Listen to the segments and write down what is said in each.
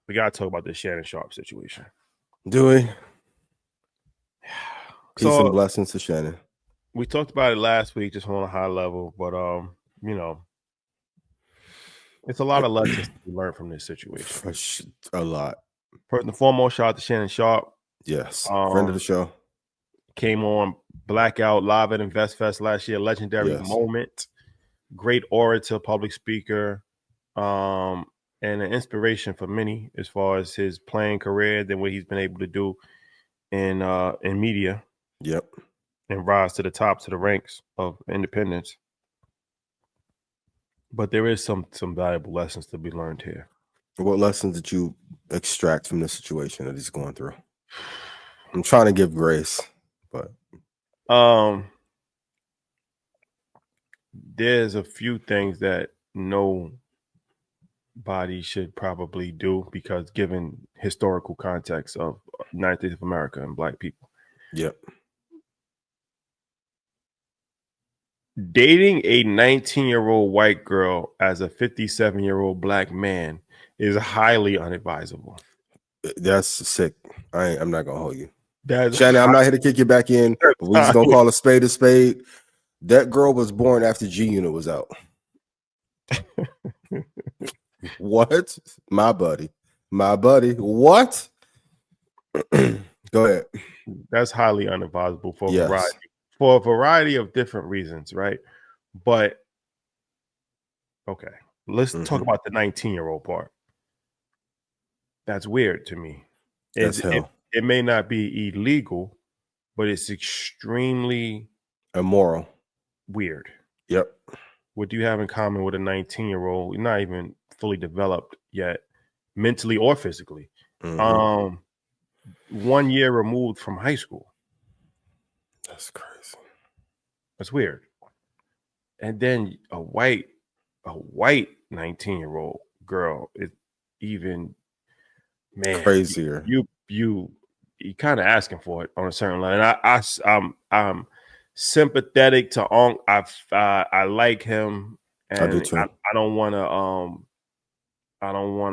we gotta talk about the Shannon Sharpe situation. Do we? Peace and So blessings to Shannon. we talked about it last week, just on a high level, but you know, it's a lot of lessons to be learned from this situation. A lot. First and foremost, shout out to Shannon Sharpe. Yes. Friend of the show. Came on Blackout live at InvestFest last year. Legendary moment. Great orator, public speaker, and an inspiration for many as far as his playing career than what he's been able to do in media. Yep. And rise to the top, to the ranks of independence. But there is some valuable lessons to be learned here. What lessons did you extract from the situation that he's going through? I'm trying to give grace, but there's a few things that nobody should probably do because given historical context of United States of America and Black people. Yep. Dating a 19-year-old white girl as a 57-year-old Black man is highly unadvisable. That's sick. I'm not gonna hold you. Shannon, I'm not here to kick you back in, but we're just gonna call a spade a spade. That girl was born after G Unit was out. What? My buddy. What? Go ahead. That's highly unadvisable for a variety of different reasons, right? But okay, let's talk about the 19-year-old part. That's weird to me. It may not be illegal, but it's extremely immoral. Weird. Yep. What do you have in common with a 19-year-old? You're not even fully developed yet, mentally or physically. 1 year removed from high school. That's crazy. That's weird. And then a white 19-year-old girl is even, man, crazier. You kind of asking for it on a certain line. I'm sympathetic to Onk. I like him, and I do too. I don't want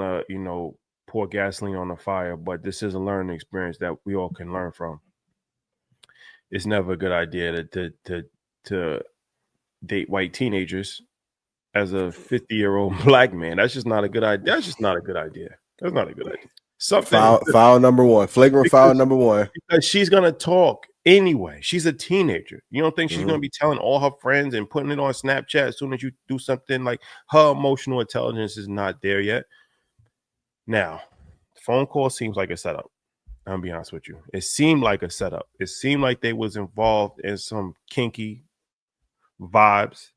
to pour gasoline on the fire, but this is a learning experience that we all can learn from. It's never a good idea to date white teenagers as a 50-year-old Black man. That's just not a good idea. That's not a good idea. Foul number one. Flagrant foul number one. Because she's gonna talk anyway. She's a teenager. You don't think she's gonna be telling all her friends and putting it on Snapchat as soon as you do something? Like, her emotional intelligence is not there yet. Now, the phone call seems like a setup. I'm gonna be honest with you. It seemed like a setup. It seemed like they was involved in some kinky vibes.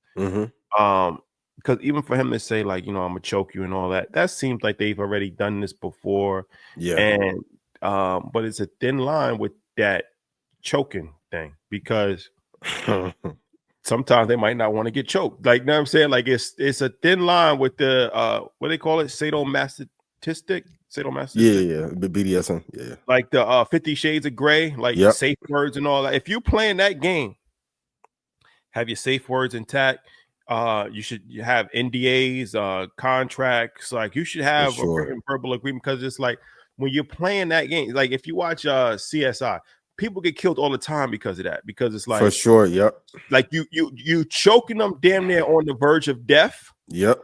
Because even for him to say, like, I'm gonna choke you and all that, that seems like they've already done this before. Yeah. And but it's a thin line with that choking thing, because sometimes they might not want to get choked. Like, you know what I'm saying? Like, it's a thin line with the what they call it, sadomasochistic. Yeah, BDSM. Yeah, like the 50 Shades of Grey, like safe words and all that. If you playing that game, have your safe words intact. You should have NDAs, contracts. Like, you should have a written verbal agreement, because it's like when you're playing that game, like if you watch CSI, people get killed all the time because of that. Because it's like, for sure, yep. Like you choking them damn near on the verge of death. Yep.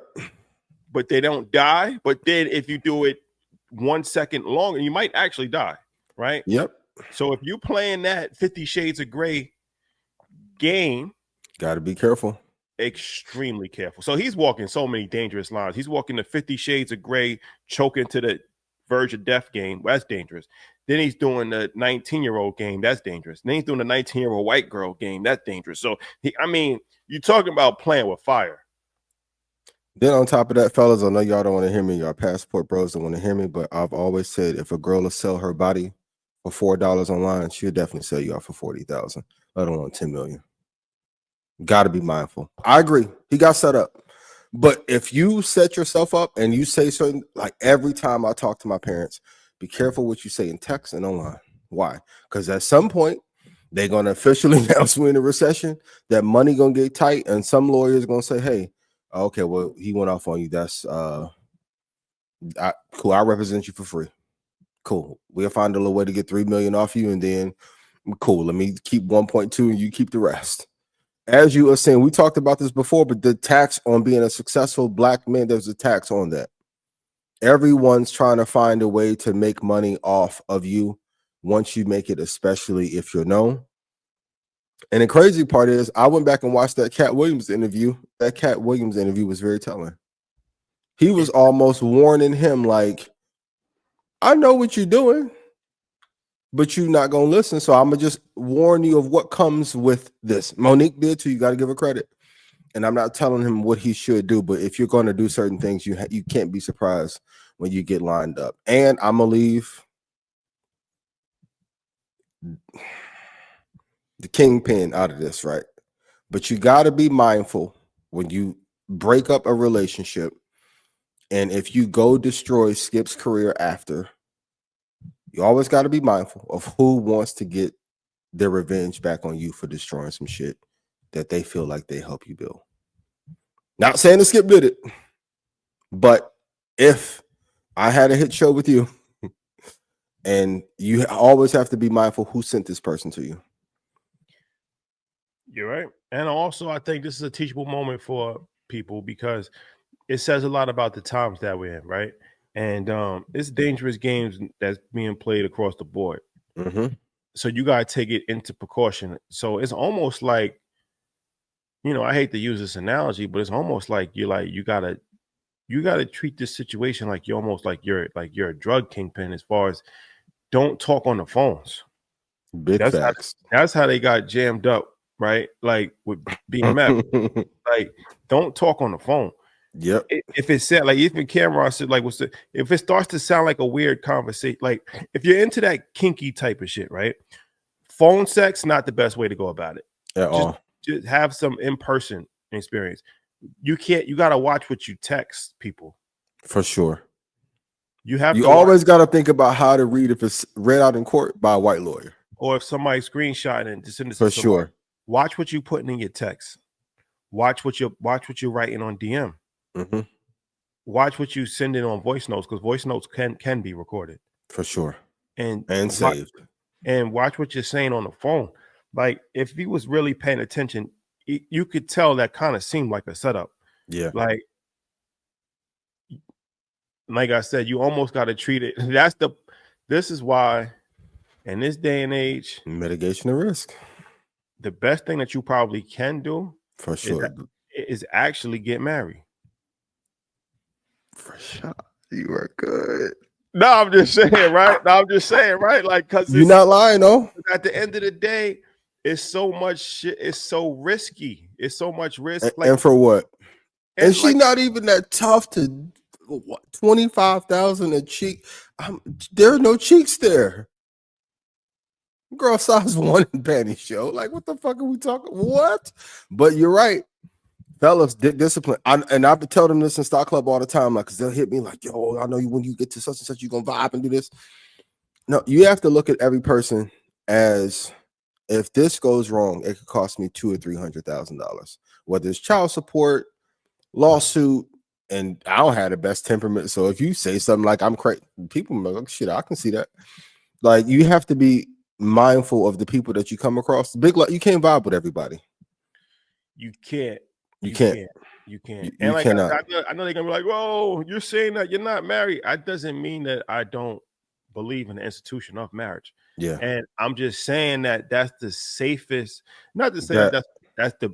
But they don't die. But then if you do it 1 second longer, you might actually die, right? Yep. So if you're playing that 50 Shades of Grey game, got to be careful. Extremely careful. So he's walking so many dangerous lines. He's walking the 50 Shades of Grey, choking to the verge of death game. Well, that's dangerous. Then he's doing the 19-year-old game. That's dangerous. Then he's doing the 19-year-old white girl game. That's dangerous. So you're talking about playing with fire. Then on top of that, fellas, I know y'all don't want to hear me. Y'all passport bros don't want to hear me, but I've always said if a girl will sell her body for $4 online, she'll definitely sell you out for $40,000. I don't want $10 million. Got to be mindful. I agree. He got set up. But if you set yourself up and you say certain, like every time I talk to my parents, be careful what you say in text and online. Why? Because at some point, they're going to officially announce we're in a recession, that money going to get tight, and some lawyers going to say, hey, okay, well, he went off on you. That's Cool. I represent you for free. Cool. We'll find a little way to get 3 million off you, and then cool. Let me keep 1.2 and you keep the rest. As you are saying, we talked about this before, but the tax on being a successful black man, there's a tax on that. Everyone's trying to find a way to make money off of you once you make it, especially if you're known. And the crazy part is, I went back and watched that Cat Williams interview. That Cat Williams interview was very telling. He was almost warning him, like, I know what you're doing, but you're not going to listen. So I'm going to just warn you of what comes with this. Monique did too. You got to give her credit. And I'm not telling him what he should do, but if you're going to do certain things, you can't be surprised when you get lined up. And I'm going to leave the kingpin out of this, right? But you got to be mindful when you break up a relationship, and if you go destroy Skip's career after, you always got to be mindful of who wants to get their revenge back on you for destroying some shit that they feel like they help you build. Not saying that Skip did it, but if I had a hit show with you, and you always have to be mindful who sent this person to you. You're right. And also, I think this is a teachable moment for people because it says a lot about the times that we're in, right? And it's dangerous games that's being played across the board. Mm-hmm. So you got to take it into precaution. So it's almost like, I hate to use this analogy, but it's almost like you gotta treat this situation like you're almost like you're a drug kingpin, as far as don't talk on the phones. Big facts. That's how they got jammed up, right? Like with BMF, like don't talk on the phone. Yep. If it said, like, even camera said, like, if it starts to sound like a weird conversation, like if you're into that kinky type of shit, right? Phone sex, not the best way to go about it. At all. Just have some in-person experience. You got to watch what you text people. For sure. You always got to think about how to read if it's read out in court by a white lawyer. Or if somebody's screenshotting and send it for sure. Watch what you're putting in your text. Watch what you're writing on DM. Mm-hmm. Watch what you send in on voice notes, because voice notes can be recorded. For sure. And saved. And watch what you're saying on the phone. Like, if he was really paying attention, you could tell that kind of seemed like a setup. Yeah. Like I said, you almost got to treat it. This is why, in this day and age, mitigation of risk. The best thing that you probably can do, for sure, is actually get married. For sure, you are good. No, I'm just saying, right? Like, because you're not lying, though. At the end of the day, it's so much shit. It's so risky. It's so much risk. And for what? And she's not even that tough to. What, 25,000 a cheek? There are no cheeks there. Girl size 1 in panty show. Like, what the fuck are we talking? What? But you're right, fellas. Discipline. And I've told them this in Stock Club all the time, like, because they'll hit me like, "Yo, I know you when you get to such and such, you're gonna vibe and do this." No, you have to look at every person as, if this goes wrong, it could cost me $200,000 or $300,000, whether it's child support, lawsuit. And I don't have the best temperament. So if you say something like I'm crazy, people are like, shit, I can see that. Like, you have to be mindful of the people that you come across. You can't vibe with everybody. You can't. You can't. And like, cannot. I know they're gonna be like, "Whoa, you're saying that you're not married." That doesn't mean that I don't believe in the institution of marriage. Yeah. And I'm just saying that that's the safest. Not to say that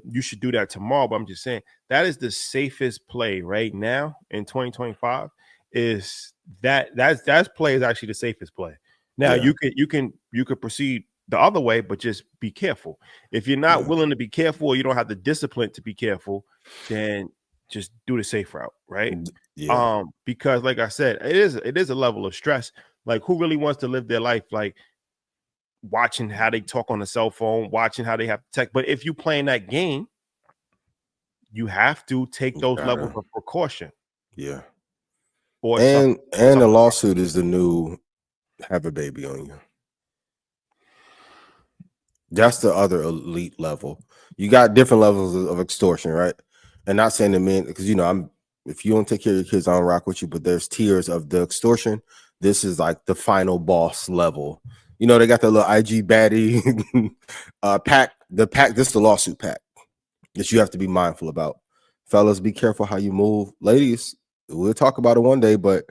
you should do that tomorrow, but I'm just saying that is the safest play right now in 2025. Is that play is actually the safest play. Now you could proceed the other way, but just be careful. If you're not willing to be careful, or you don't have the discipline to be careful, then just do the safe route, right? Yeah. Because like I said, it is a level of stress. Like, who really wants to live their life like watching how they talk on the cell phone, watching how they have to text? But if you playing that game, you have to take those levels of precaution. Yeah. Or and the lawsuit is the new have a baby on you. That's the other elite level. You got different levels of extortion, right? And not saying the men, because I'm If you don't take care of your kids, I don't rock with you. But there's tiers of the extortion. This is like the final boss level. You know, they got the little IG baddie pack. The pack, this is the lawsuit pack that you have to be mindful about. Fellas, be careful how you move. Ladies, we'll talk about it one day, but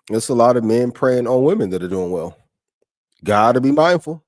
there's a lot of men preying on women that are doing well. Gotta be mindful.